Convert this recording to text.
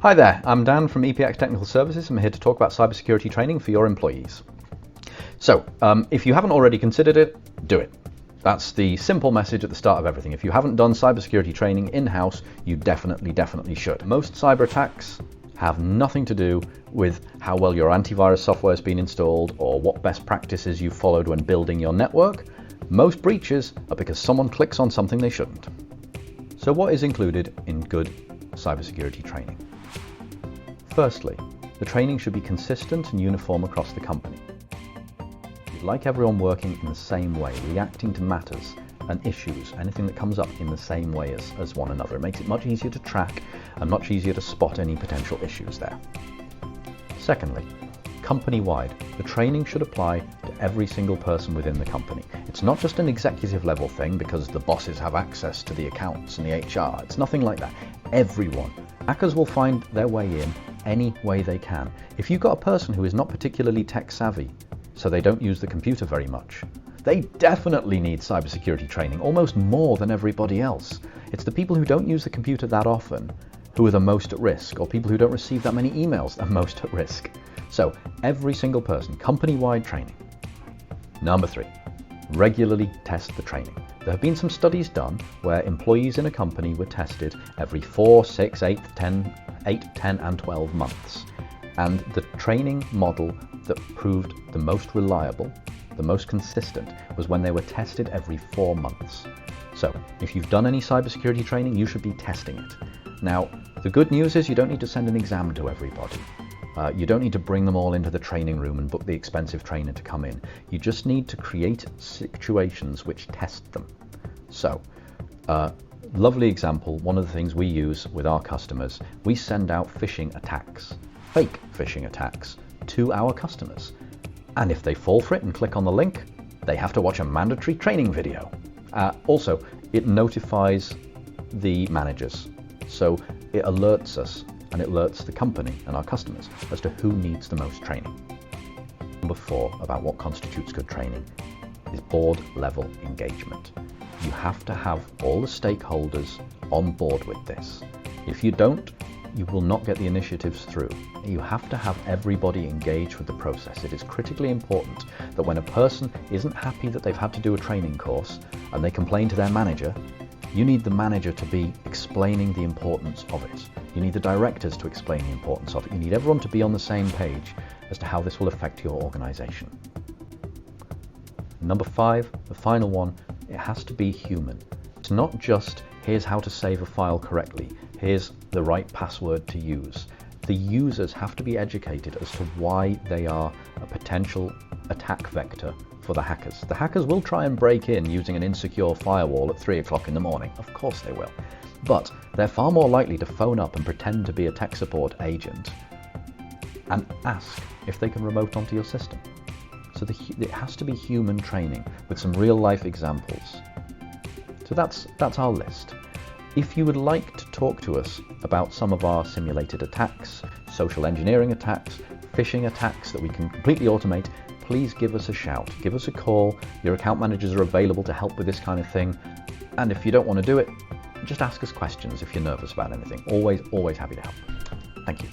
Hi there, I'm Dan from EPX Technical Services. I'm here to talk about cybersecurity training for your employees. So, if you haven't already considered it, do it. That's the simple message at the start of everything. If you haven't done cybersecurity training in-house, you definitely should. Most cyber attacks have nothing to do with how well your antivirus software has been installed or what best practices you've followed when building your network. Most breaches are because someone clicks on something they shouldn't. So what is included in good cybersecurity training? Firstly, the training should be consistent and uniform across the company. You'd like everyone working in the same way, reacting to matters and issues, anything that comes up in the same way as one another. It makes it much easier to track and much easier to spot any potential issues there. Secondly, company-wide, the training should apply to every single person within the company. It's not just an executive level thing because the bosses have access to the accounts and the HR. It's nothing like that. Everyone. Hackers will find their way in any way they can. If you've got a person who is not particularly tech savvy, so they don't use the computer very much, they definitely need cybersecurity training, almost more than everybody else. It's the people who don't use the computer that often who are the most at risk, or people who don't receive that many emails that are most at risk. So every single person, company-wide training. Number 3, regularly test the training. There have been some studies done where employees in a company were tested every 4, 6, 8, 10, and 12 months. And the training model that proved the most reliable, the most consistent, was when they were tested every 4 months. So if you've done any cybersecurity training, you should be testing it. Now, the good news is you don't need to send an exam to everybody. You don't need to bring them all into the training room and book the expensive trainer to come in. You just need to create situations which test them. So, lovely example, one of the things we use with our customers, we send out phishing attacks, fake phishing attacks, to our customers. And if they fall for it and click on the link, they have to watch a mandatory training video. Also, it notifies the managers. So it alerts us and it alerts the company and our customers as to who needs the most training. Number 4, about what constitutes good training, is board level engagement. You have to have all the stakeholders on board with this. If you don't, you will not get the initiatives through. You have to have everybody engaged with the process. It is critically important that when a person isn't happy that they've had to do a training course and they complain to their manager, you need the manager to be explaining the importance of it. You need the directors to explain the importance of it. You need everyone to be on the same page as to how this will affect your organization. Number 5, the final one, it has to be human. It's not just, here's how to save a file correctly, here's the right password to use. The users have to be educated as to why they are a potential attack vector for the hackers. The hackers will try and break in using an insecure firewall at 3 o'clock in the morning. Of course they will. But they're far more likely to phone up and pretend to be a tech support agent and ask if they can remote onto your system. So it has to be human training with some real life examples. So that's our list. If you would like to talk to us about some of our simulated attacks, social engineering attacks, phishing attacks that we can completely automate, please give us a shout. Give us a call. Your account managers are available to help with this kind of thing. And if you don't want to do it, just ask us questions if you're nervous about anything. Always happy to help. Thank you.